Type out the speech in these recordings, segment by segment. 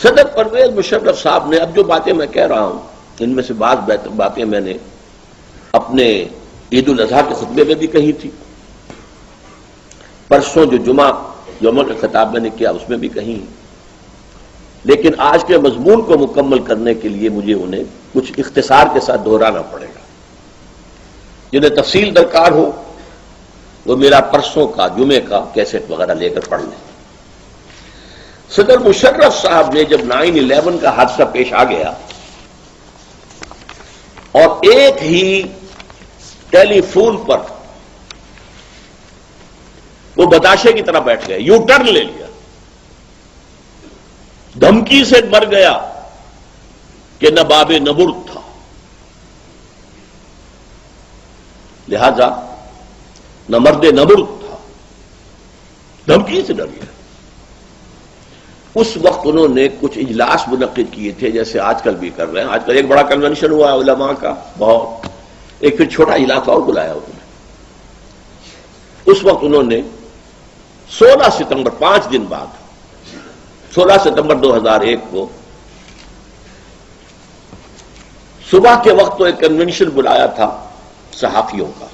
صدر پرویز مشرف صاحب نے اب جو باتیں میں کہہ رہا ہوں ان میں سے بعض باتیں میں نے اپنے عید الاضحیٰ کے خطبے میں بھی کہی تھی، پرسوں جو جمعہ کا خطاب میں نے کیا اس میں بھی کہی، لیکن آج کے مضمون کو مکمل کرنے کے لیے مجھے انہیں کچھ اختصار کے ساتھ دہرانا پڑے گا۔ جنہیں تفصیل درکار ہو وہ میرا پرسوں کا جمعے کا کیسٹ وغیرہ لے کر پڑھ لیں۔ صدر مشرف صاحب نے جب 9/11 کا حادثہ پیش آ گیا اور ایک ہی ٹیلی فون پر وہ بتاشے کی طرح بیٹھ گئے، یو ٹرن لے لیا، دھمکی سے مر گیا کہ نہ باب نبرد تھا، لہذا نہ مرد نبرد تھا، دھمکی سے ڈر گیا۔ اس وقت انہوں نے کچھ اجلاس منعقد کیے تھے جیسے آج کل بھی کر رہے ہیں، آج کل ایک بڑا کنونشن ہوا علماء کا بہت، ایک پھر چھوٹا اجلاس اور بلایا انہوں نے۔ اس وقت انہوں نے 16 ستمبر 5 دن بعد 16 ستمبر 2001 کو صبح کے وقت تو ایک کنونشن بلایا تھا صحافیوں کا،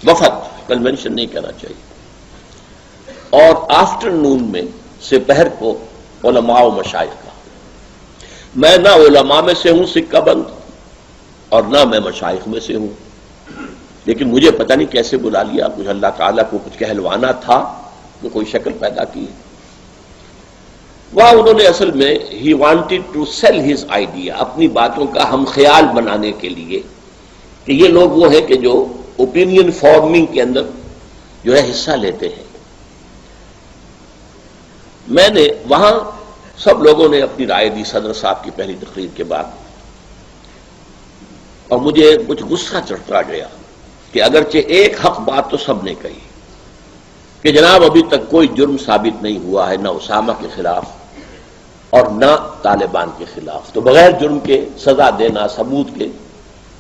وفد، کنونشن نہیں کہنا چاہیے، اور آفٹرنون میں دوپہر کو علماء و مشائخ کا۔ میں نہ علماء میں سے ہوں سکہ بند اور نہ میں مشائخ میں سے ہوں، لیکن مجھے پتہ نہیں کیسے بلا لیا، کچھ اللہ تعالیٰ کو کچھ کہلوانا تھا تو کوئی شکل پیدا کی۔ وہاں انہوں نے اصل میں ہی wanted to sell his idea, اپنی باتوں کا ہم خیال بنانے کے لیے کہ یہ لوگ وہ ہیں کہ جو اوپینین فارمنگ کے اندر جو ہے حصہ لیتے ہیں۔ میں نے وہاں سب لوگوں نے اپنی رائے دی صدر صاحب کی پہلی تقریر کے بعد، اور مجھے کچھ غصہ چڑھتا گیا کہ اگرچہ ایک حق بات تو سب نے کہی کہ جناب ابھی تک کوئی جرم ثابت نہیں ہوا ہے، نہ اسامہ کے خلاف اور نہ طالبان کے خلاف، تو بغیر جرم کے سزا دینا ثبوت کے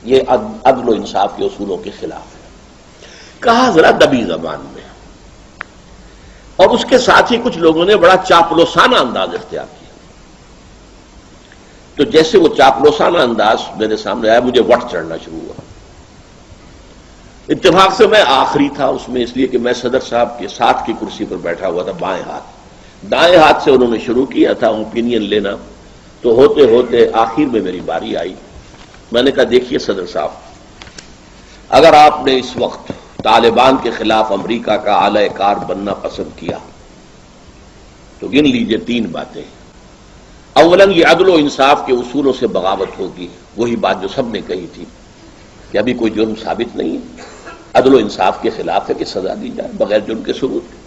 یہ عدل و انصاف کے اصولوں کے خلاف ہے۔ کہا ذرا دبی زبان میں، اور اس کے ساتھ ہی کچھ لوگوں نے بڑا چاپلوسانہ انداز اختیار کیا۔ تو جیسے وہ چاپلوسانہ انداز میرے سامنے آیا مجھے وٹ چڑھنا شروع ہوا۔ اتفاق سے میں آخری تھا اس میں، اس لیے کہ میں صدر صاحب کے ساتھ کی کرسی پر بیٹھا ہوا تھا، بائیں ہاتھ، دائیں ہاتھ سے انہوں نے شروع کیا تھا اوپینین لینا، تو ہوتے ہوتے آخر میں میری باری آئی۔ میں نے کہا دیکھیے صدر صاحب، اگر آپ نے اس وقت طالبان کے خلاف امریکہ کا اعلی کار بننا پسند کیا تو گن لیجئے 3 باتیں۔ اولاً یہ عدل و انصاف کے اصولوں سے بغاوت ہوگی، وہی بات جو سب نے کہی تھی کہ ابھی کوئی جرم ثابت نہیں ہے، عدل و انصاف کے خلاف ہے کہ سزا دی جائے بغیر جرم کے ثبوت کے۔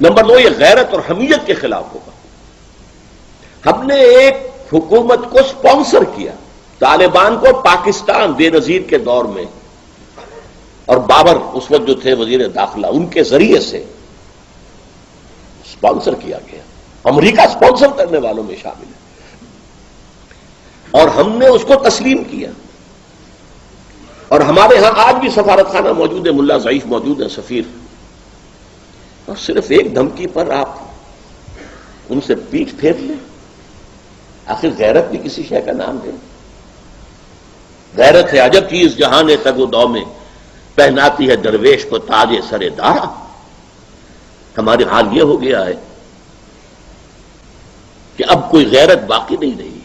نمبر 2 یہ غیرت اور حمیت کے خلاف ہوگا۔ ہم نے ایک حکومت کو سپانسر کیا، طالبان کو پاکستان بے نظیر کے دور میں، اور بابر اس وقت جو تھے وزیر داخلہ، ان کے ذریعے سے سپانسر کیا گیا، امریکہ سپانسر کرنے والوں میں شامل ہے، اور ہم نے اس کو تسلیم کیا۔ اور ہمارے ہاں آج بھی سفارت خانہ موجود ہے، ملا ضعیف موجود ہے، سفیر، اور صرف ایک دھمکی پر آپ ان سے پیٹھ پھیر لیں۔ آخر غیرت بھی کسی شے کا نام ہے، غیرت ہے عجب چیز جہان تگ و دو میں، پہناتی ہے درویش کو تاج سر دارا۔ ہمارے حال یہ ہو گیا ہے کہ اب کوئی غیرت باقی نہیں رہی،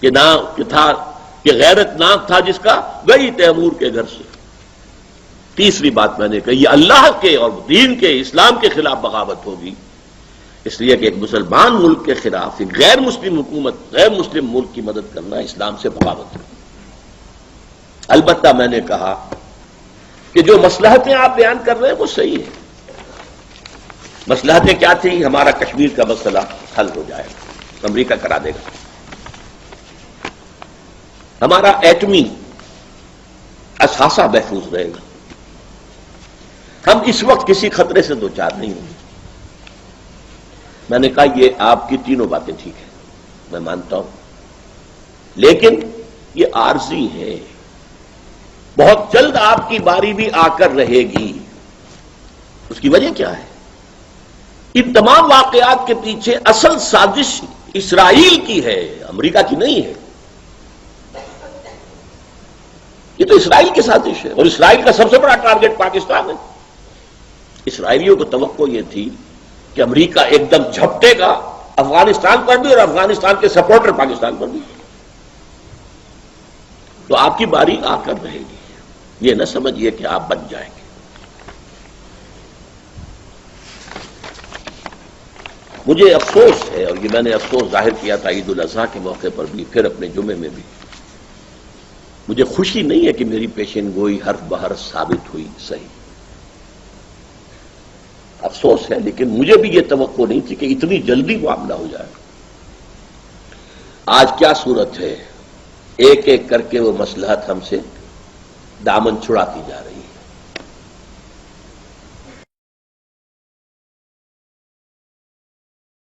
کہ نہ تھا کہ غیرت ناک تھا جس کا گئی تیمور کے گھر سے۔ تیسری بات میں نے کہی یہ اللہ کے اور دین کے اسلام کے خلاف بغاوت ہوگی، اس لیے کہ ایک مسلمان ملک کے خلاف ایک غیر مسلم حکومت، غیر مسلم ملک کی مدد کرنا اسلام سے بغاوت ہے۔ البتہ میں نے کہا کہ جو مصلحتیں آپ بیان کر رہے ہیں وہ صحیح ہیں۔ مصلحتیں کیا تھیں؟ ہمارا کشمیر کا مسئلہ حل ہو جائے گا، امریکہ کرا دے گا، ہمارا ایٹمی اثاثہ محفوظ رہے گا، ہم اس وقت کسی خطرے سے دوچار نہیں ہوں گے۔ میں نے کہا یہ آپ کی تینوں باتیں ٹھیک ہیں، میں مانتا ہوں، لیکن یہ عارضی ہے، بہت جلد آپ کی باری بھی آ کر رہے گی۔ اس کی وجہ کیا ہے؟ ان تمام واقعات کے پیچھے اصل سازش اسرائیل کی ہے، امریکہ کی نہیں ہے۔ یہ تو اسرائیل کی سازش ہے، اور اسرائیل کا سب سے بڑا ٹارگٹ پاکستان ہے۔ اسرائیلیوں کو توقع یہ تھی کہ امریکہ ایک دم جھپٹے گا افغانستان پر بھی اور افغانستان کے سپورٹر پاکستان پر بھی، تو آپ کی باری آ کر رہے گی، یہ نہ سمجھیے کہ آپ بچ جائیں گے۔ مجھے افسوس ہے، اور یہ میں نے افسوس ظاہر کیا تھا عید الاضحیٰ کے موقع پر بھی، پھر اپنے جمعے میں بھی، مجھے خوشی نہیں ہے کہ میری پیشن گوئی حرف بحرف ثابت ہوئی صحیح، افسوس ہے، لیکن مجھے بھی یہ توقع نہیں تھی کہ اتنی جلدی معاملہ ہو جائے۔ آج کیا صورت ہے، ایک ایک کر کے وہ مصلحت ہم سے دامن چھڑاتی جا رہی